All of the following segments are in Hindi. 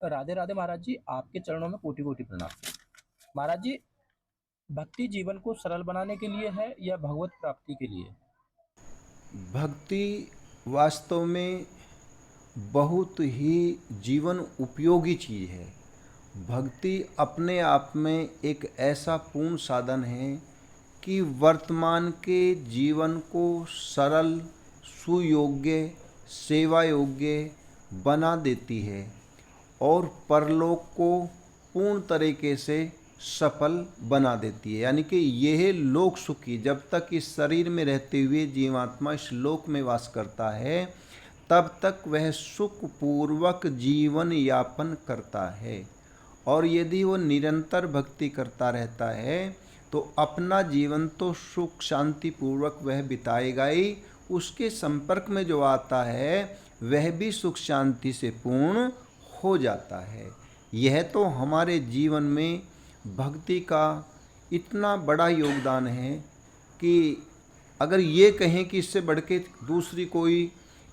राधे राधे महाराज जी, आपके चरणों में कोटि कोटि प्रणाम। महाराज जी, भक्ति जीवन को सरल बनाने के लिए है या भगवत प्राप्ति के लिए? भक्ति वास्तव में बहुत ही जीवन उपयोगी चीज़ है। भक्ति अपने आप में एक ऐसा पूर्ण साधन है कि वर्तमान के जीवन को सरल, सुयोग्य, सेवा योग्य बना देती है और परलोक को पूर्ण तरीके से सफल बना देती है। यानी कि यह लोक सुखी, जब तक इस शरीर में रहते हुए जीवात्मा इस लोक में वास करता है तब तक वह सुखपूर्वक जीवन यापन करता है। और यदि वो निरंतर भक्ति करता रहता है तो अपना जीवन तो सुख शांति पूर्वक वह बिताएगा ही, उसके संपर्क में जो आता है वह भी सुख शांति से पूर्ण हो जाता है। यह तो हमारे जीवन में भक्ति का इतना बड़ा योगदान है कि अगर ये कहें कि इससे बढ़ के दूसरी कोई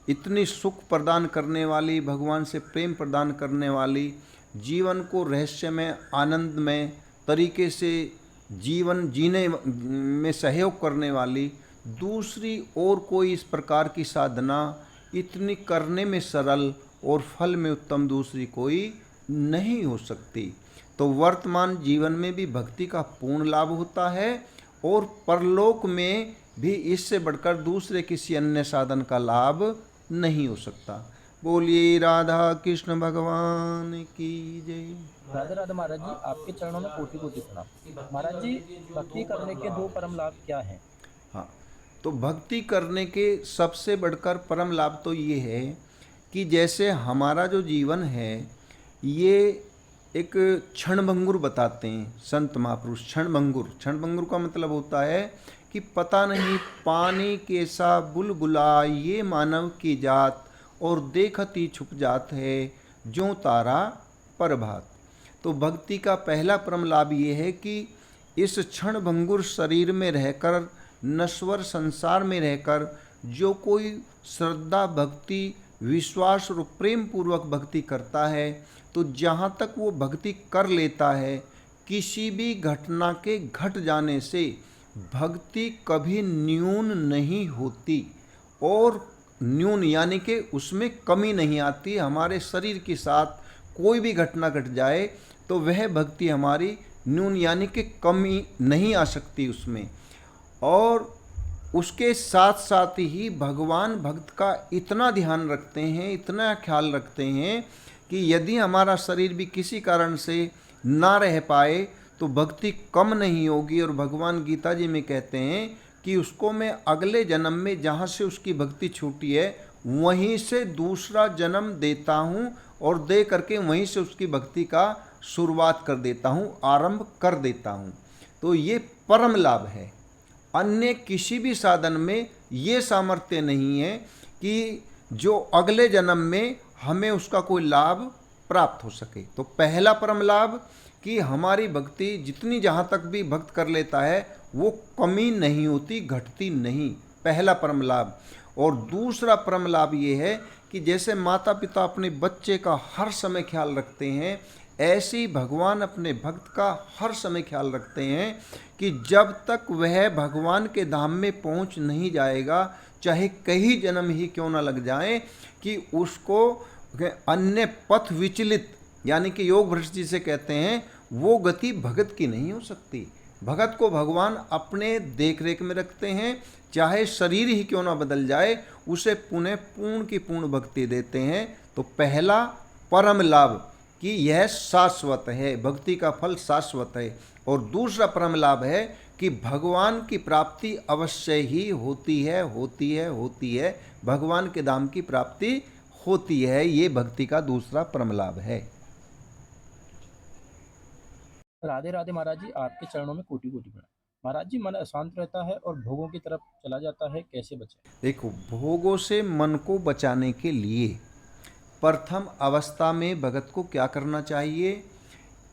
इतनी सुख प्रदान करने वाली, भगवान से प्रेम प्रदान करने वाली, जीवन को रहस्यमय आनंदमय तरीके से जीवन जीने में सहयोग करने वाली दूसरी और कोई इस प्रकार की साधना इतनी करने में सरल और फल में उत्तम दूसरी कोई नहीं हो सकती। तो वर्तमान जीवन में भी भक्ति का पूर्ण लाभ होता है और परलोक में भी इससे बढ़कर दूसरे किसी अन्य साधन का लाभ नहीं हो सकता। बोलिए राधा कृष्ण भगवान की जय। राधे राधे महाराज जी, आपके चरणों में कोटि कोटि प्रणाम। महाराज जी, भक्ति करने के दो परम लाभ क्या हैं? हाँ, तो भक्ति करने के सबसे बढ़कर परम लाभ तो ये है कि जैसे हमारा जो जीवन है ये एक क्षणभंगुर बताते हैं संत महापुरुष। क्षणभंगुर, क्षणभंगुर का मतलब होता है कि पता नहीं पानी कैसा बुलबुला ये मानव की जात, और देखती छुप जात है जो तारा प्रभात। तो भक्ति का पहला परम लाभ ये है कि इस क्षणभंगुर शरीर में रहकर, नश्वर संसार में रहकर जो कोई श्रद्धा भक्ति विश्वास और प्रेम पूर्वक भक्ति करता है तो जहाँ तक वो भक्ति कर लेता है किसी भी घटना के घट जाने से भक्ति कभी न्यून नहीं होती, और न्यून यानी कि उसमें कमी नहीं आती। हमारे शरीर के साथ कोई भी घटना घट जाए तो वह भक्ति हमारी न्यून यानी कि कमी नहीं आ सकती उसमें। और उसके साथ साथ ही भगवान भक्त का इतना ध्यान रखते हैं, इतना ख्याल रखते हैं कि यदि हमारा शरीर भी किसी कारण से ना रह पाए तो भक्ति कम नहीं होगी। और भगवान गीता जी में कहते हैं कि उसको मैं अगले जन्म में जहाँ से उसकी भक्ति छूटी है वहीं से दूसरा जन्म देता हूँ और दे करके वहीं से उसकी भक्ति का शुरुआत कर देता हूँ, आरंभ कर देता हूँ। तो ये परम लाभ है। अन्य किसी भी साधन में ये सामर्थ्य नहीं है कि जो अगले जन्म में हमें उसका कोई लाभ प्राप्त हो सके। तो पहला परम लाभ कि हमारी भक्ति जितनी जहाँ तक भी भक्त कर लेता है वो कमी नहीं होती, घटती नहीं, पहला परम लाभ। और दूसरा परम लाभ ये है कि जैसे माता पिता अपने बच्चे का हर समय ख्याल रखते हैं ऐसे ही भगवान अपने भक्त का हर समय ख्याल रखते हैं कि जब तक वह भगवान के धाम में पहुंच नहीं जाएगा, चाहे कई जन्म ही क्यों ना लग जाए, कि उसको अन्य पथ विचलित यानी कि योग भ्रष्ट जिसे कहते हैं वो गति भगत की नहीं हो सकती। भगत को भगवान अपने देख रेख में रखते हैं, चाहे शरीर ही क्यों ना बदल जाए उसे पुनः पूर्ण की पूर्ण भक्ति देते हैं। तो पहला परम लाभ कि यह शाश्वत है, भक्ति का फल शाश्वत है। और दूसरा परम लाभ है कि भगवान की प्राप्ति अवश्य ही होती है, होती है, होती है, भगवान के धाम की प्राप्ति होती है। ये भक्ति का दूसरा परम लाभ है। राधे राधे महाराज जी, आपके चरणों में कोटि कोटि प्रणाम। महाराज जी, मन अशांत रहता है और भोगों की तरफ चला जाता है, कैसे बचे? देखो, भोगों से मन को बचाने के लिए प्रथम अवस्था में भगत को क्या करना चाहिए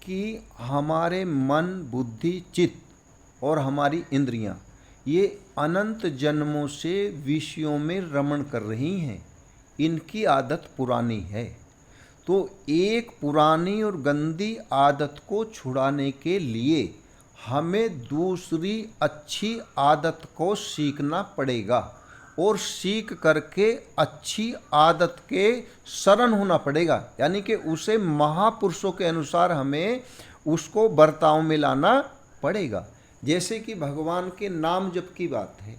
कि हमारे मन बुद्धि चित्त और हमारी इंद्रियां ये अनंत जन्मों से विषयों में रमण कर रही हैं, इनकी आदत पुरानी है। तो एक पुरानी और गंदी आदत को छुड़ाने के लिए हमें दूसरी अच्छी आदत को सीखना पड़ेगा और सीख करके अच्छी आदत के शरण होना पड़ेगा, यानी कि उसे महापुरुषों के अनुसार हमें उसको बर्ताव में लाना पड़ेगा। जैसे कि भगवान के नाम जप की बात है,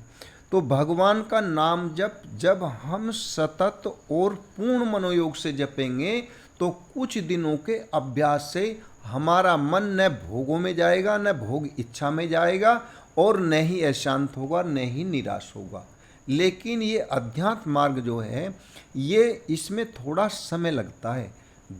तो भगवान का नाम जप जब हम सतत और पूर्ण मनोयोग से जपेंगे तो कुछ दिनों के अभ्यास से हमारा मन न भोगों में जाएगा, न भोग इच्छा में जाएगा, और न ही अशांत होगा, न ही निराश होगा। लेकिन ये अध्यात्म मार्ग जो है, ये इसमें थोड़ा समय लगता है।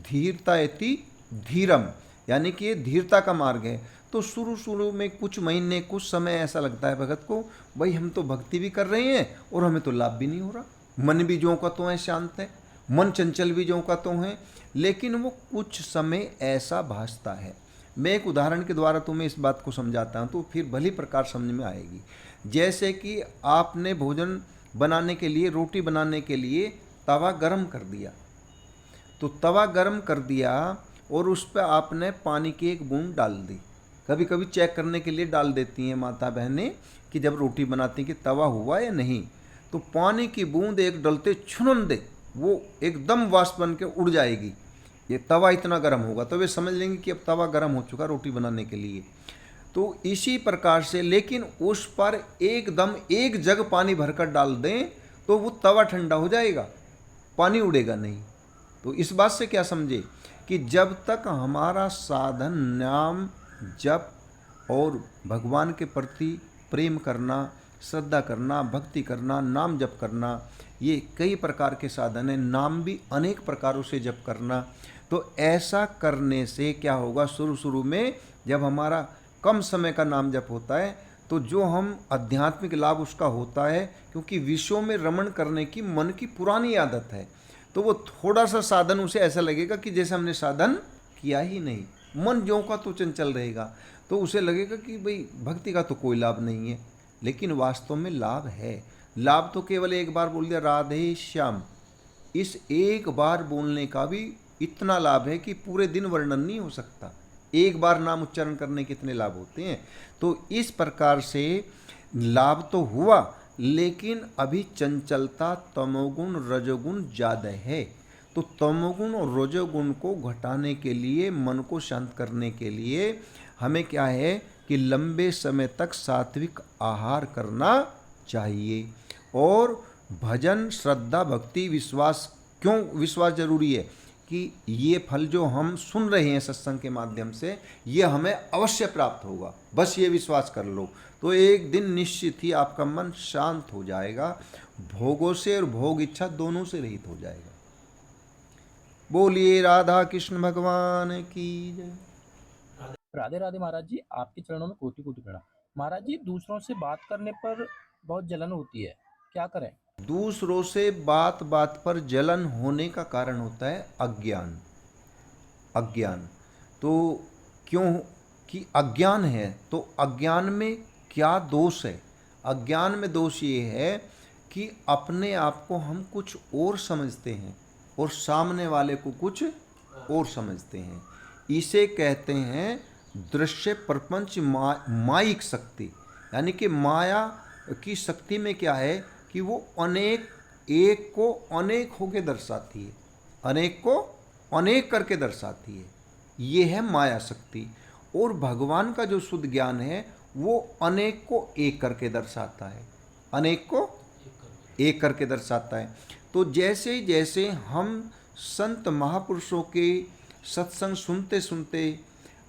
धीरता इति धीरम, यानी कि ये धीरता का मार्ग है। तो शुरू में कुछ महीने, कुछ समय ऐसा लगता है भगत को, भाई हम तो भक्ति भी कर रहे हैं और हमें तो लाभ भी नहीं हो रहा, मन भी ज्यों का तो है शांत है, मन चंचल भी ज्यों का तो है, लेकिन वो कुछ समय ऐसा भासता है। मैं एक उदाहरण के द्वारा तुम्हें इस बात को समझाता हूँ, तो फिर भली प्रकार समझ में आएगी। जैसे कि आपने भोजन बनाने के लिए, रोटी बनाने के लिए तवा गरम कर दिया, तो तवा गरम कर दिया और उस पर आपने पानी की एक बूंद डाल दी। कभी कभी चेक करने के लिए डाल देती हैं माता बहनें कि जब रोटी बनाती हैं कि तवा हुआ या नहीं, तो पानी की बूंद एक डलते छुनन दे वो एकदम वाष्प बन के उड़ जाएगी। ये तवा इतना गर्म होगा तो वे समझ लेंगे कि अब तवा गर्म हो चुका रोटी बनाने के लिए। तो इसी प्रकार से, लेकिन उस पर एकदम एक जग पानी भरकर डाल दें तो वो तवा ठंडा हो जाएगा, पानी उड़ेगा नहीं। तो इस बात से क्या समझे कि जब तक हमारा साधन नाम जप और भगवान के प्रति प्रेम करना, श्रद्धा करना, भक्ति करना, नाम जप करना, ये कई प्रकार के साधन हैं, नाम भी अनेक प्रकारों से जप करना। तो ऐसा करने से क्या होगा, शुरू में जब हमारा कम समय का नाम जप होता है तो जो हम आध्यात्मिक लाभ उसका होता है, क्योंकि विषयों में रमण करने की मन की पुरानी आदत है, तो वो थोड़ा सा साधन उसे ऐसा लगेगा कि जैसे हमने साधन किया ही नहीं, मन ज्यों का तो चंचल रहेगा, तो उसे लगेगा कि भाई भक्ति का तो कोई लाभ नहीं है। लेकिन वास्तव में लाभ है। लाभ तो केवल एक बार बोल दिया राधे श्याम, इस एक बार बोलने का भी इतना लाभ है कि पूरे दिन वर्णन नहीं हो सकता। एक बार नाम उच्चारण करने के कितने लाभ होते हैं। तो इस प्रकार से लाभ तो हुआ, लेकिन अभी चंचलता, तमोगुण, रजोगुण ज़्यादा है। तो तमोगुण और रजोगुण को घटाने के लिए, मन को शांत करने के लिए हमें क्या है कि लंबे समय तक सात्विक आहार करना चाहिए। और भजन, श्रद्धा, भक्ति, विश्वास, क्यों विश्वास जरूरी है कि ये फल जो हम सुन रहे हैं सत्संग के माध्यम से, ये हमें अवश्य प्राप्त होगा, बस ये विश्वास कर लो। तो एक दिन निश्चित ही आपका मन शांत हो जाएगा, भोगों से और भोग इच्छा दोनों से रहित हो जाएगा। बोलिए राधा कृष्ण भगवान की जय। राधे राधे महाराज जी, आपके चरणों में कोटि कोटि प्रणाम। महाराज जी, दूसरों से बात करने पर बहुत जलन होती है, क्या करें? दूसरों से बात बात पर जलन होने का कारण होता है अज्ञान। अज्ञान तो क्यों कि अज्ञान है, तो अज्ञान में क्या दोष है? अज्ञान में दोष ये है कि अपने आप को हम कुछ और समझते हैं और सामने वाले को कुछ और समझते हैं। इसे कहते हैं दृश्य प्रपंच मायिक शक्ति। यानी कि माया की शक्ति में क्या है कि वो अनेक, एक को अनेक होके दर्शाती है, अनेक को अनेक करके दर्शाती है। ये है माया शक्ति। और भगवान का जो शुद्ध ज्ञान है वो अनेक को एक करके दर्शाता है, अनेक को एक करके दर्शाता है। तो जैसे जैसे हम संत महापुरुषों के सत्संग सुनते सुनते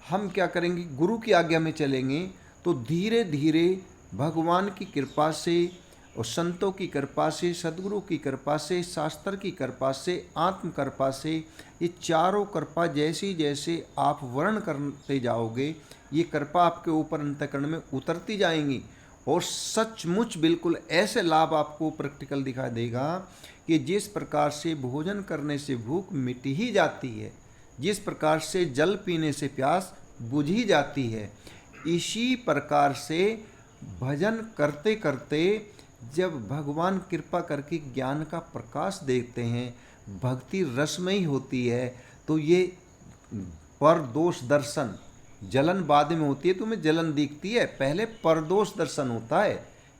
हम क्या करेंगे, गुरु की आज्ञा में चलेंगे, तो धीरे धीरे भगवान की कृपा से और संतों की कृपा से, सदगुरु की कृपा से, शास्त्र की कृपा से, आत्म कृपा से, ये चारों कृपा जैसी जैसे आप वर्ण करते जाओगे, ये कृपा आपके ऊपर अंतःकरण में उतरती जाएंगी और सचमुच बिल्कुल ऐसे लाभ आपको प्रैक्टिकल दिखाई देगा कि जिस प्रकार से भोजन करने से भूख मिट ही जाती है, जिस प्रकार से जल पीने से प्यास बुझ ही जाती है, इसी प्रकार से भजन करते करते जब भगवान कृपा करके ज्ञान का प्रकाश देते हैं, भक्ति रसमयी होती है, तो ये परदोष दर्शन, जलन बाद में होती है, तुम्हें जलन दिखती है, पहले परदोष दर्शन होता है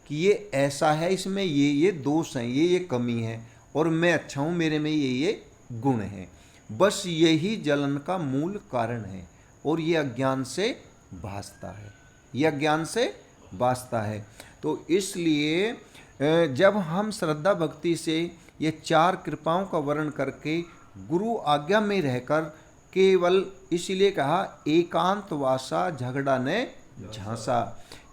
कि ये ऐसा है, इसमें ये दोष हैं, ये कमी है, और मैं अच्छा हूँ, मेरे में ये गुण है। बस यही जलन का मूल कारण है, और ये अज्ञान से भासता है, ये अज्ञान से भासता है। तो इसलिए जब हम श्रद्धा भक्ति से ये चार कृपाओं का वर्णन करके गुरु आज्ञा में रहकर, केवल इसलिए कहा एकांत वासा झगड़ा ने झांसा,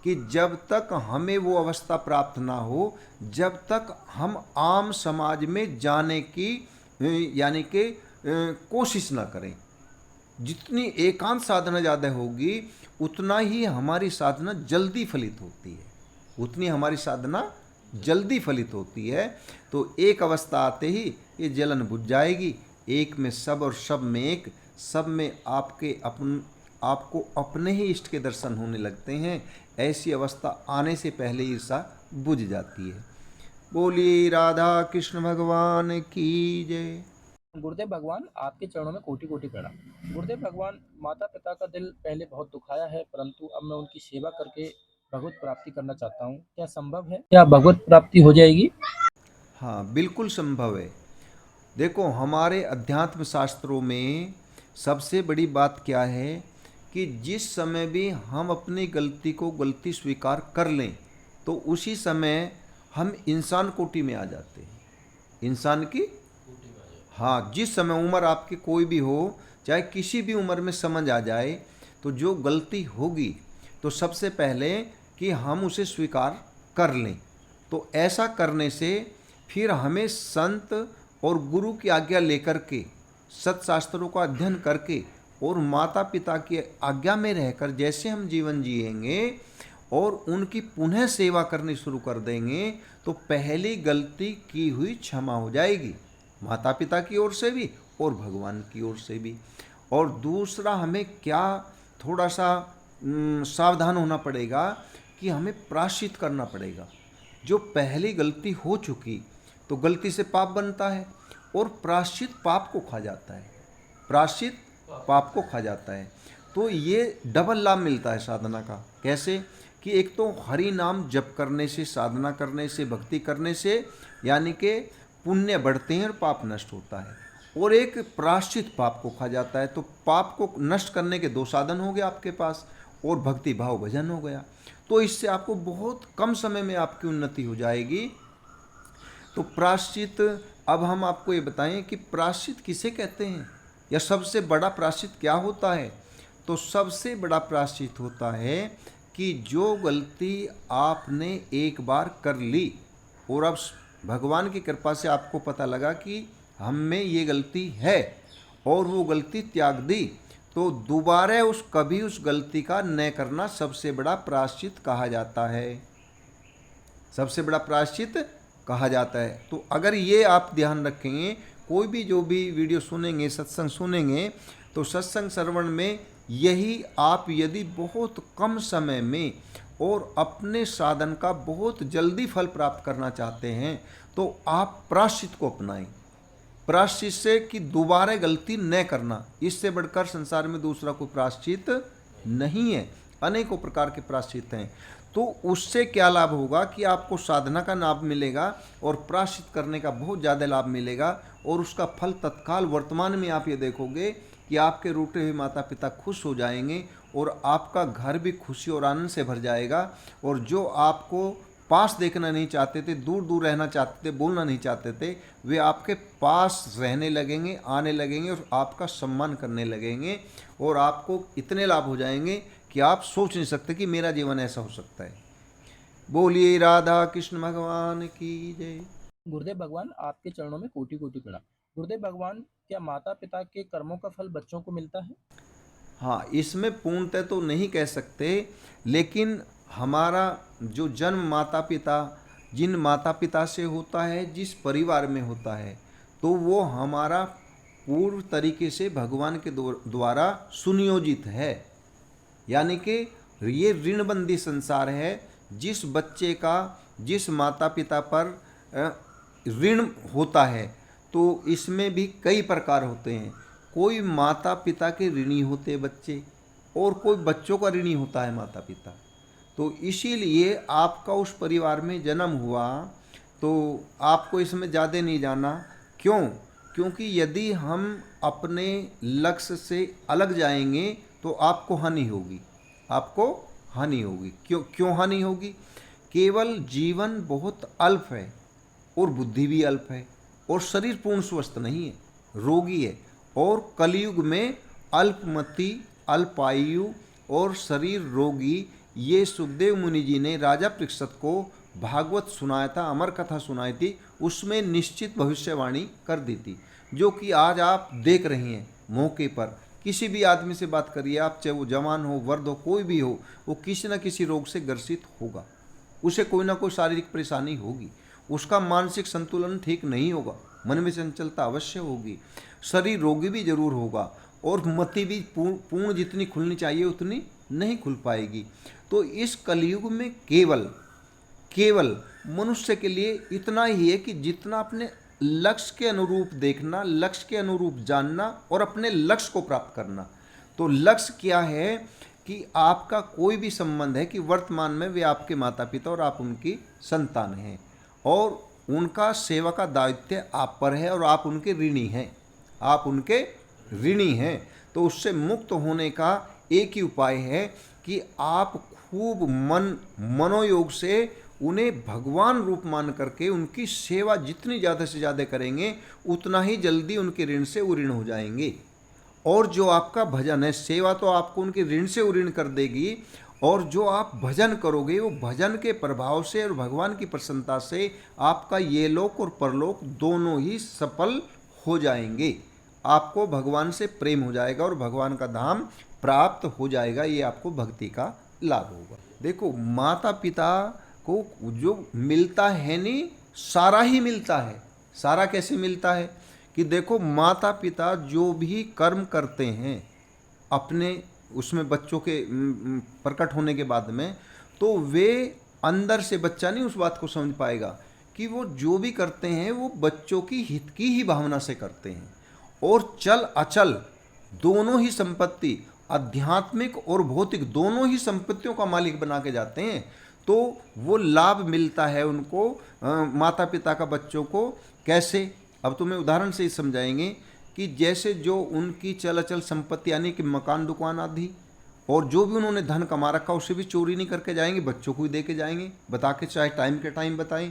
कि जब तक हमें वो अवस्था प्राप्त ना हो, जब तक हम आम समाज में जाने की यानी कि कोशिश ना करें। जितनी एकांत साधना ज़्यादा होगी उतना ही हमारी साधना जल्दी फलित होती है, उतनी हमारी साधना जल्दी फलित होती है। तो एक अवस्था आते ही ये जलन बुझ जाएगी, एक में सब और सब में एक, सब में आपको अपने ही इष्ट के दर्शन होने लगते हैं। ऐसी अवस्था आने से पहले ईर्षा बुझ जाती है। बोलिए राधा कृष्ण भगवान की जय। गुरुदेव भगवान, आपके चरणों में कोटि कोटि प्रणाम। गुरुदेव भगवान, माता पिता का दिल पहले बहुत दुखाया है, परंतु अब मैं उनकी सेवा करके भगवत प्राप्ति करना चाहता हूँ। क्या संभव है? क्या भगवत प्राप्ति हो जाएगी? हाँ, बिल्कुल संभव है। देखो, हमारे अध्यात्म शास्त्रों में सबसे बड़ी बात क्या है कि जिस समय भी हम अपनी गलती को गलती स्वीकार कर लें, तो उसी समय हम इंसान कोटि में आ जाते हैं। इंसान की, हाँ, जिस समय उम्र आपकी कोई भी हो, चाहे किसी भी उम्र में समझ आ जाए, तो जो गलती होगी तो सबसे पहले कि हम उसे स्वीकार कर लें। तो ऐसा करने से फिर हमें संत और गुरु की आज्ञा लेकर के, सत्शास्त्रों का अध्ययन करके और माता पिता की आज्ञा में रहकर जैसे हम जीवन जिएंगे और उनकी पुनः सेवा करनी शुरू कर देंगे, तो पहली गलती की हुई क्षमा हो जाएगी, माता पिता की ओर से भी और भगवान की ओर से भी। और दूसरा, हमें क्या थोड़ा सा सावधान होना पड़ेगा कि हमें प्रायश्चित करना पड़ेगा। जो पहली गलती हो चुकी, तो गलती से पाप बनता है, और प्रायश्चित पाप को खा जाता है, प्रायश्चित पाप को खा जाता है। तो ये डबल लाभ मिलता है साधना का। कैसे कि एक तो हरि नाम जप करने से, साधना करने से, भक्ति करने से यानी कि पुण्य बढ़ते हैं और पाप नष्ट होता है, और एक प्रायश्चित पाप को खा जाता है। तो पाप को नष्ट करने के दो साधन हो गए आपके पास, और भक्ति भाव भजन हो गया। तो इससे आपको बहुत कम समय में आपकी उन्नति हो जाएगी। तो प्रायश्चित, अब हम आपको ये बताएं कि प्रायश्चित किसे कहते हैं, या सबसे बड़ा प्रायश्चित क्या होता है। तो सबसे बड़ा प्रायश्चित होता है कि जो गलती आपने एक बार कर ली और अब भगवान की कृपा से आपको पता लगा कि हम में ये गलती है और वो गलती त्याग दी, तो दोबारा कभी उस गलती का न करना सबसे बड़ा प्रायश्चित कहा जाता है, सबसे बड़ा प्रायश्चित कहा जाता है। तो अगर ये आप ध्यान रखेंगे, कोई भी जो भी वीडियो सुनेंगे, सत्संग सुनेंगे, तो सत्संग श्रवण में यही आप यदि बहुत कम समय में और अपने साधन का बहुत जल्दी फल प्राप्त करना चाहते हैं, तो आप प्रायश्चित को अपनाएं। प्रायश्चित से कि दोबारा गलती न करना, इससे बढ़कर संसार में दूसरा कोई प्रायश्चित नहीं है। अनेकों प्रकार के प्रायश्चित हैं। तो उससे क्या लाभ होगा कि आपको साधना का लाभ मिलेगा और प्रायश्चित करने का बहुत ज़्यादा लाभ मिलेगा, और उसका फल तत्काल वर्तमान में आप ये देखोगे कि आपके रूठे हुए माता पिता खुश हो जाएंगे, और आपका घर भी खुशी और आनंद से भर जाएगा। और जो आपको पास देखना नहीं चाहते थे, दूर दूर रहना चाहते थे, बोलना नहीं चाहते थे, वे आपके पास रहने लगेंगे, आने लगेंगे और आपका सम्मान करने लगेंगे, और आपको इतने लाभ हो जाएंगे कि आप सोच नहीं सकते कि मेरा जीवन ऐसा हो सकता है। बोलिए राधा कृष्ण भगवान की जय। गुरुदेव भगवान, आपके चरणों में कोटि कोटि प्रणाम। गुरुदेव भगवान, क्या माता पिता के कर्मों का फल बच्चों को मिलता है? हाँ, इसमें पूर्णतः तो नहीं कह सकते, लेकिन हमारा जो जन्म माता पिता, जिन माता पिता से होता है, जिस परिवार में होता है, तो वो हमारा पूर्व तरीके से भगवान के द्वारा सुनियोजित है। यानी कि ये ऋणबंदी संसार है। जिस बच्चे का जिस माता पिता पर ऋण होता है, तो इसमें भी कई प्रकार होते हैं। कोई माता पिता के ऋणी होते बच्चे और कोई बच्चों का ऋणी होता है माता पिता। तो इसीलिए आपका उस परिवार में जन्म हुआ तो आपको इसमें ज़्यादा नहीं जाना। क्यों? क्योंकि यदि हम अपने लक्ष्य से अलग जाएंगे तो आपको हानि होगी, आपको हानि होगी। क्यों हानि होगी? केवल जीवन बहुत अल्प है और बुद्धि भी अल्प है और शरीर पूर्ण स्वस्थ नहीं है, रोगी है। और कलयुग में अल्पमति, अल्पायु और शरीर रोगी, ये सुखदेव मुनि जी ने राजा परीक्षित को भागवत सुनाया था, अमर कथा सुनाई थी, उसमें निश्चित भविष्यवाणी कर दी थी, जो कि आज आप देख रहे हैं। मौके पर किसी भी आदमी से बात करिए आप, चाहे वो जवान हो, वृद्ध हो, कोई भी हो, वो किसी न किसी रोग से ग्रसित होगा, उसे कोई ना कोई शारीरिक परेशानी होगी, उसका मानसिक संतुलन ठीक नहीं होगा, मन में चंचलता अवश्य होगी, शरीर रोगी भी जरूर होगा और मति भी पूर्ण जितनी खुलनी चाहिए उतनी नहीं खुल पाएगी। तो इस कलयुग में केवल मनुष्य के लिए इतना ही है कि जितना अपने लक्ष्य के अनुरूप देखना, लक्ष्य के अनुरूप जानना और अपने लक्ष्य को प्राप्त करना। तो लक्ष्य क्या है कि आपका कोई भी संबंध है कि वर्तमान में वे आपके माता पिता और आप उनकी संतान हैं और उनका सेवा का दायित्व आप पर है और आप उनके ऋणी हैं, आप उनके ऋणी हैं। तो उससे मुक्त होने का एक ही उपाय है कि आप खूब मनोयोग से उन्हें भगवान रूप मान करके उनकी सेवा जितनी ज़्यादा से ज़्यादा करेंगे उतना ही जल्दी उनके ऋण से उऋण हो जाएंगे। और जो आपका भजन है, सेवा तो आपको उनके ऋण से उऋण कर देगी, और जो आप भजन करोगे वो भजन के प्रभाव से और भगवान की प्रसन्नता से आपका ये लोक और परलोक दोनों ही सफल हो जाएंगे। आपको भगवान से प्रेम हो जाएगा और भगवान का धाम प्राप्त हो जाएगा। ये आपको भक्ति का लाभ होगा। देखो, माता पिता को जो मिलता है नहीं, सारा ही मिलता है। सारा कैसे मिलता है कि देखो, माता पिता जो भी कर्म करते हैं अपने उसमें बच्चों के प्रकट होने के बाद में, तो वे अंदर से बच्चा नहीं उस बात को समझ पाएगा कि वो जो भी करते हैं वो बच्चों की हित की ही भावना से करते हैं। और चल अचल दोनों ही संपत्ति, आध्यात्मिक और भौतिक दोनों ही संपत्तियों का मालिक बना के जाते हैं। तो वो लाभ मिलता है उनको, माता पिता का बच्चों को। कैसे? अब तुम्हें उदाहरण से ही समझाएंगे कि जैसे जो उनकी चल अचल संपत्ति यानी कि मकान दुकान आदि और जो भी उन्होंने धन कमा रखा उसे भी चोरी नहीं करके जाएंगे, बच्चों को ही दे के जाएंगे, बता के, चाहे टाइम के टाइम बताएं।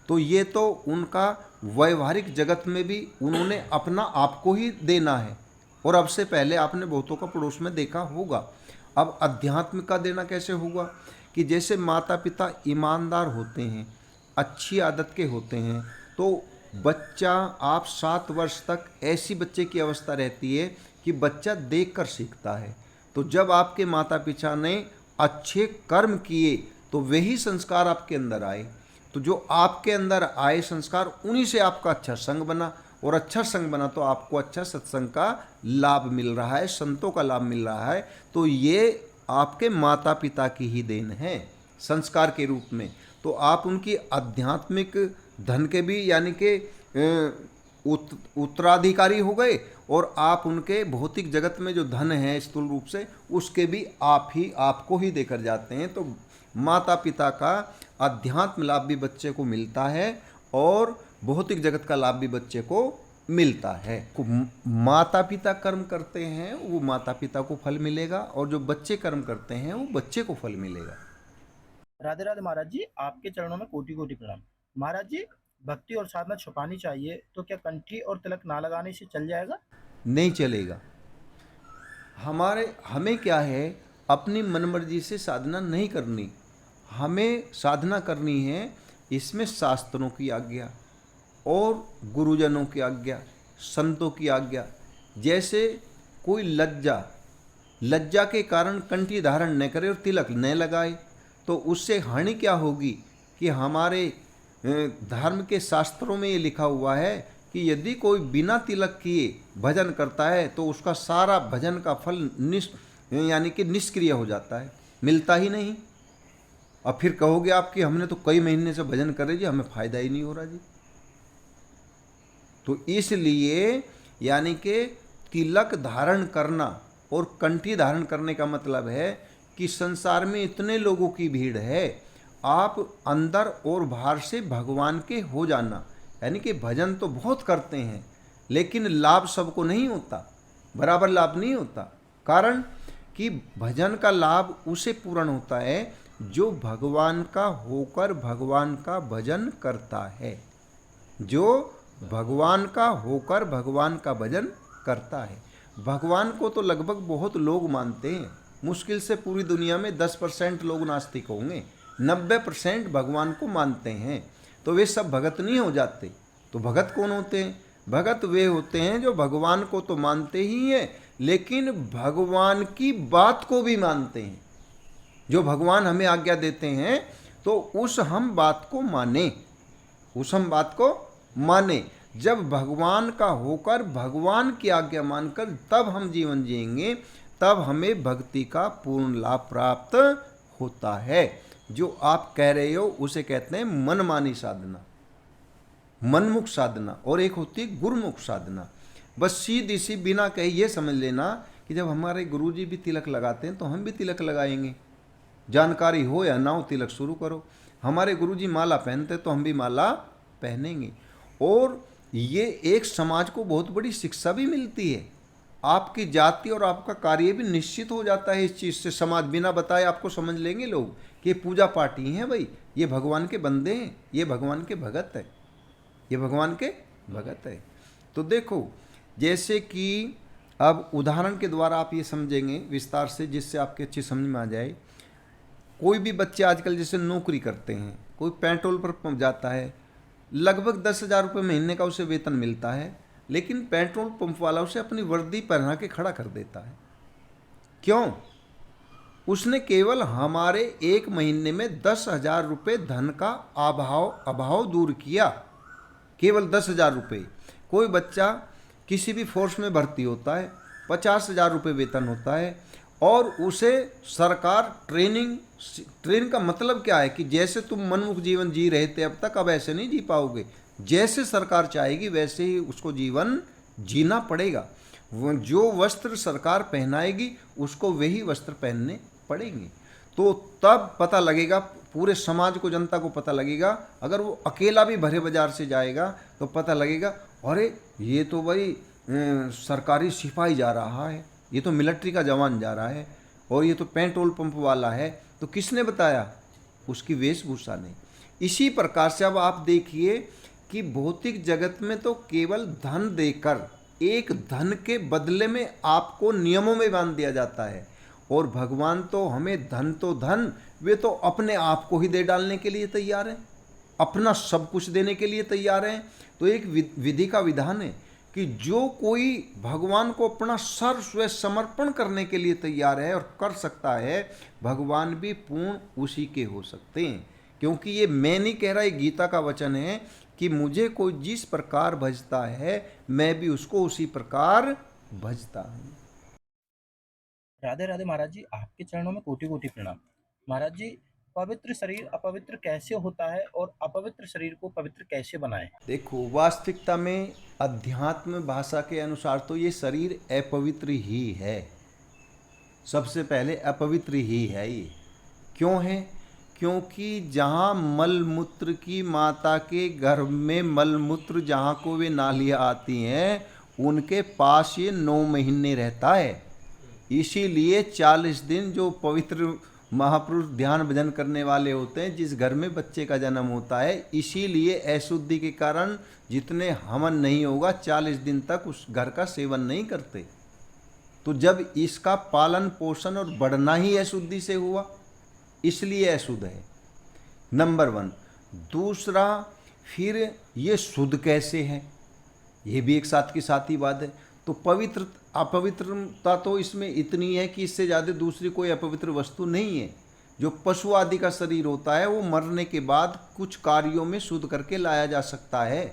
तो ये तो उनका वैवाहिक जगत में भी उन्होंने अपना आप को ही देना है। और अब से पहले आपने बहुतों का पड़ोस में देखा होगा। अब अध्यात्म का देना कैसे होगा कि जैसे माता पिता ईमानदार होते हैं, अच्छी आदत के होते हैं, तो बच्चा, आप 7 वर्ष तक ऐसी बच्चे की अवस्था रहती है कि बच्चा देखकर सीखता है। तो जब आपके माता पिता ने अच्छे कर्म किए तो वही संस्कार आपके अंदर आए। तो जो आपके अंदर आए संस्कार, उन्हीं से आपका अच्छा संग बना, और अच्छा संग बना तो आपको अच्छा सत्संग का लाभ मिल रहा है, संतों का लाभ मिल रहा है। तो ये आपके माता पिता की ही देन है संस्कार के रूप में। तो आप उनकी आध्यात्मिक धन के भी यानी कि उत्तराधिकारी हो गए, और आप उनके भौतिक जगत में जो धन है स्थूल रूप से उसके भी आपको ही देकर जाते हैं। तो माता पिता का अध्यात्म लाभ भी बच्चे को मिलता है और भौतिक जगत का लाभ भी बच्चे को मिलता है। माता पिता कर्म करते हैं वो माता पिता को फल मिलेगा, और जो बच्चे कर्म करते हैं वो बच्चे को फल मिलेगा। राधे राधे महाराज जी, आपके चरणों में कोटि कोटि प्रणाम। महाराज जी, भक्ति और साधना छुपानी चाहिए तो क्या कंठी और तिलक ना लगाने से चल जाएगा? नहीं चलेगा। हमें क्या है, अपनी मनमर्जी से साधना नहीं करनी। हमें साधना करनी है इसमें शास्त्रों की आज्ञा और गुरुजनों की आज्ञा, संतों की आज्ञा। जैसे कोई लज्जा के कारण कंठी धारण न करे और तिलक न लगाए, तो उससे हानि क्या होगी कि हमारे धर्म के शास्त्रों में ये लिखा हुआ है कि यदि कोई बिना तिलक किए भजन करता है तो उसका सारा भजन का फल यानी कि निष्क्रिय हो जाता है, मिलता ही नहीं। अब फिर कहोगे आप कि हमने तो कई महीने से भजन करे जी, हमें फायदा ही नहीं हो रहा जी। तो इसलिए यानी कि तिलक धारण करना और कंठी धारण करने का मतलब है कि संसार में इतने लोगों की भीड़ है, आप अंदर और बाहर से भगवान के हो जाना, यानी कि भजन तो बहुत करते हैं लेकिन लाभ सबको नहीं होता, बराबर लाभ नहीं होता। कारण कि भजन का लाभ उसे पूर्ण होता है जो भगवान का होकर भगवान का भजन करता है, जो भगवान का होकर भगवान का भजन करता है। भगवान को तो लगभग बहुत लोग मानते हैं, मुश्किल से पूरी दुनिया में 10% लोग नास्तिक होंगे, 90% भगवान को मानते हैं, तो वे सब भगत नहीं हो जाते। तो भगत कौन होते हैं? भगत वे होते हैं जो भगवान को तो मानते ही हैं लेकिन भगवान की बात को भी मानते हैं। जो भगवान हमें आज्ञा देते हैं तो उस हम बात को माने, उस हम बात को माने। जब भगवान का होकर भगवान की आज्ञा मानकर तब हम जीवन जिएंगे, तब हमें भक्ति का पूर्ण लाभ प्राप्त होता है। जो आप कह रहे हो उसे कहते हैं मनमानी साधना, मनमुख साधना, और एक होती है गुरुमुख साधना। बस सीधी सी बिना कहे ये समझ लेना कि जब हमारे गुरुजी भी तिलक लगाते हैं तो हम भी तिलक लगाएंगे, जानकारी हो या ना हो तिलक शुरू करो। हमारे गुरुजी माला पहनते तो हम भी माला पहनेंगे। और ये एक समाज को बहुत बड़ी शिक्षा भी मिलती है, आपकी जाति और आपका कार्य भी निश्चित हो जाता है इस चीज़ से। समाज बिना बताए आपको समझ लेंगे लोग कि ये पूजा पाठी हैं भाई, ये भगवान के बंदे हैं, ये भगवान के भगत है, ये भगवान के भगत है। तो देखो, जैसे कि अब उदाहरण के द्वारा आप ये समझेंगे विस्तार से, जिससे आपके अच्छी समझ में आ जाए। कोई भी बच्चे आजकल जैसे नौकरी करते हैं, कोई पेट्रोल पर जाता है, लगभग 10,000 रुपये महीने का उसे वेतन मिलता है, लेकिन पेट्रोल पंप वाला उसे अपनी वर्दी पहना के खड़ा कर देता है। क्यों? उसने केवल हमारे एक महीने में 10,000 रुपये धन का अभाव दूर किया, केवल 10,000 रुपये। कोई बच्चा किसी भी फोर्स में भर्ती होता है, 50,000 रुपये वेतन होता है, और उसे सरकार ट्रेन का मतलब क्या है कि जैसे तुम मनमुख जीवन जी रहे थे अब तक, अब ऐसे नहीं जी पाओगे, जैसे सरकार चाहेगी वैसे ही उसको जीवन जीना पड़ेगा। जो वस्त्र सरकार पहनाएगी उसको वही वस्त्र पहनने पड़ेंगे। तो तब पता लगेगा, पूरे समाज को, जनता को पता लगेगा। अगर वो अकेला भी भरे बाजार से जाएगा तो पता लगेगा, अरे ये तो भाई सरकारी सिपाही जा रहा है, ये तो मिलिट्री का जवान जा रहा है, और ये तो पेट्रोल पंप वाला है। तो किसने बताया? उसकी वेशभूषा ने। इसी प्रकार से अब आप देखिए कि भौतिक जगत में तो केवल धन देकर, एक धन के बदले में आपको नियमों में बांध दिया जाता है, और भगवान तो हमें धन तो धन, वे तो अपने आप को ही दे डालने के लिए तैयार हैं, अपना सब कुछ देने के लिए तैयार हैं। तो एक विधि का विधान है कि जो कोई भगवान को अपना सर्वस्व समर्पण करने के लिए तैयार है और कर सकता है, भगवान भी पूर्ण उसी के हो सकते हैं। क्योंकि ये मैं नहीं कह रहा, ये गीता का वचन है कि मुझे कोई जिस प्रकार भजता है मैं भी उसको उसी प्रकार भजता हूँ। राधे राधे महाराज जी, आपके चरणों में कोटि कोटि प्रणाम। महाराज जी, पवित्र शरीर अपवित्र कैसे होता है और अपवित्र शरीर को पवित्र कैसे बनाएं? देखो, वास्तविकता में अध्यात्म भाषा के अनुसार तो ये शरीर अपवित्र ही है, सबसे पहले अपवित्र ही है ये। क्यों है? क्योंकि जहाँ मल मूत्र की माता के गर्भ में मल मूत्र जहाँ को वे नालियाँ आती हैं, उनके पास ये 9 महीने रहता है। इसीलिए 40 दिन जो पवित्र महापुरुष ध्यान भजन करने वाले होते हैं, जिस घर में बच्चे का जन्म होता है, इसीलिए अशुद्धि के कारण जितने हवन नहीं होगा 40 दिन तक उस घर का सेवन नहीं करते। तो जब इसका पालन पोषण और बढ़ना ही अशुद्धि से हुआ, इसलिए अशुद्ध है, नंबर 1। दूसरा, फिर ये शुद्ध कैसे है, ये भी एक साथ की साथ ही बात है। तो पवित्र अपवित्रता तो इसमें इतनी है कि इससे ज़्यादा दूसरी कोई अपवित्र वस्तु नहीं है। जो पशु आदि का शरीर होता है वो मरने के बाद कुछ कार्यों में शुद्ध करके लाया जा सकता है,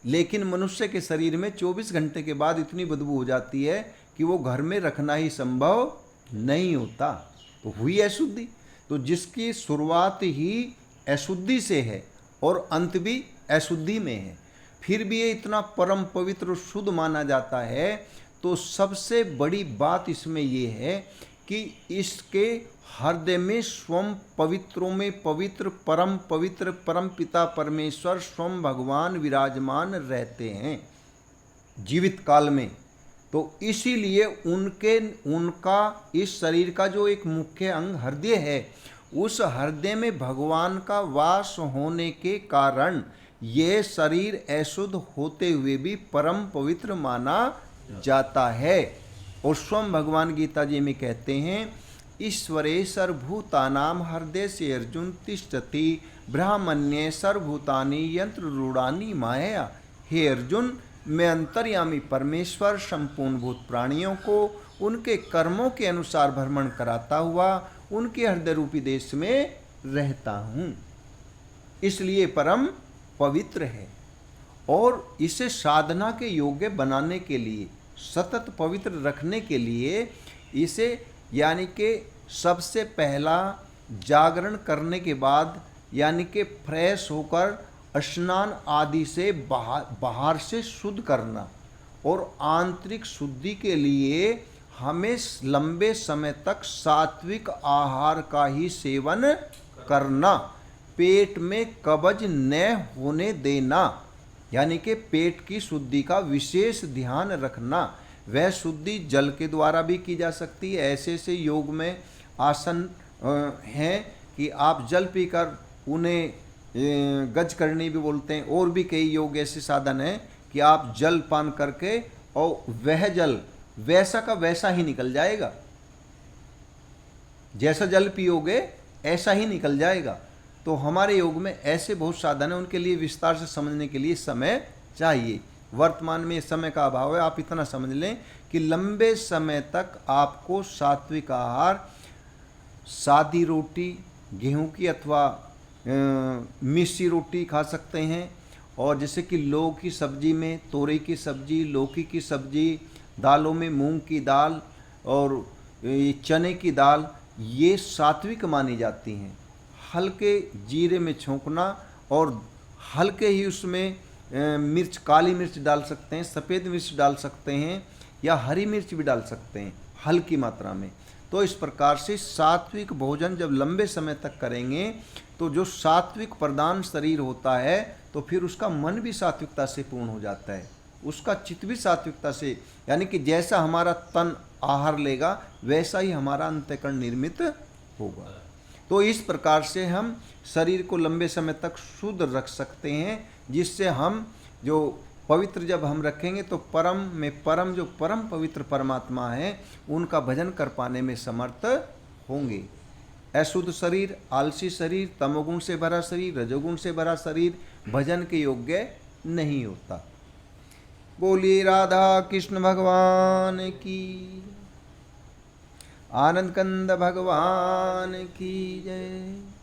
लेकिन मनुष्य के शरीर में 24 घंटे के बाद इतनी बदबू हो जाती है कि वो घर में रखना ही संभव नहीं होता। तो हुई अशुद्धि। तो जिसकी शुरुआत ही अशुद्धि से है और अंत भी अशुद्धि में है, फिर भी ये इतना परम पवित्र शुद्ध माना जाता है, तो सबसे बड़ी बात इसमें ये है कि इसके हृदय में स्वयं पवित्रों में पवित्र परम पिता परमेश्वर स्वयं भगवान विराजमान रहते हैं जीवित काल में। तो इसीलिए उनका इस शरीर का जो एक मुख्य अंग हृदय है, उस हृदय में भगवान का वास होने के कारण यह शरीर अशुद्ध होते हुए भी परम पवित्र माना जाता है। और स्वयं भगवान गीता जी में कहते हैं, ईश्वरे सर्वभूतानां हृदय से अर्जुन तिष्ठति ब्राह्मण्ये सर्वभूतानि यंत्र रूढ़ानि माया। हे अर्जुन, मैं अंतर्यामी परमेश्वर संपूर्ण भूत प्राणियों को उनके कर्मों के अनुसार भ्रमण कराता हुआ उनके हृदय रूपी देश में रहता हूँ, इसलिए परम पवित्र है। और इसे साधना के योग्य बनाने के लिए, सतत पवित्र रखने के लिए इसे यानी कि सबसे पहला जागरण करने के बाद यानी कि फ्रेश होकर स्नान आदि से बाहर से शुद्ध करना, और आंतरिक शुद्धि के लिए हमें लंबे समय तक सात्विक आहार का ही सेवन करना, पेट में कब्ज न होने देना, यानी कि पेट की शुद्धि का विशेष ध्यान रखना। वह शुद्धि जल के द्वारा भी की जा सकती है। ऐसे ऐसे योग में आसन हैं कि आप जल पीकर उन्हें गज करनी भी बोलते हैं, और भी कई योग ऐसे साधन हैं कि आप जल पान करके और वह जल वैसा का वैसा ही निकल जाएगा, जैसा जल पियोगे ऐसा ही निकल जाएगा। तो हमारे योग में ऐसे बहुत साधन हैं, उनके लिए विस्तार से समझने के लिए समय चाहिए। वर्तमान में समय का अभाव है। आप इतना समझ लें कि लंबे समय तक आपको सात्विक आहार, सादी रोटी, गेहूं की अथवा मिस्सी रोटी खा सकते हैं, और जैसे कि लौकी की सब्जी में तोरई की सब्जी, लौकी की सब्जी, दालों में मूंग की दाल और चने की दाल, ये सात्विक मानी जाती हैं। हल्के जीरे में छोंकना और हल्के ही उसमें मिर्च, काली मिर्च डाल सकते हैं, सफ़ेद मिर्च डाल सकते हैं, या हरी मिर्च भी डाल सकते हैं हल्की मात्रा में। तो इस प्रकार से सात्विक भोजन जब लंबे समय तक करेंगे तो जो सात्विक प्रधान शरीर होता है, तो फिर उसका मन भी सात्विकता से पूर्ण हो जाता है, उसका चित्त भी सात्विकता से, यानी कि जैसा हमारा तन आहार लेगा वैसा ही हमारा अंतःकरण निर्मित होगा। तो इस प्रकार से हम शरीर को लंबे समय तक शुद्ध रख सकते हैं, जिससे हम जो पवित्र जब हम रखेंगे तो परम में परम जो परम पवित्र परमात्मा है उनका भजन कर पाने में समर्थ होंगे। अशुद्ध शरीर, आलसी शरीर, तमोगुण से भरा शरीर, रजोगुण से भरा शरीर भजन के योग्य नहीं होता। बोलिए राधा कृष्ण भगवान की, आनंद कंद भगवान की जय।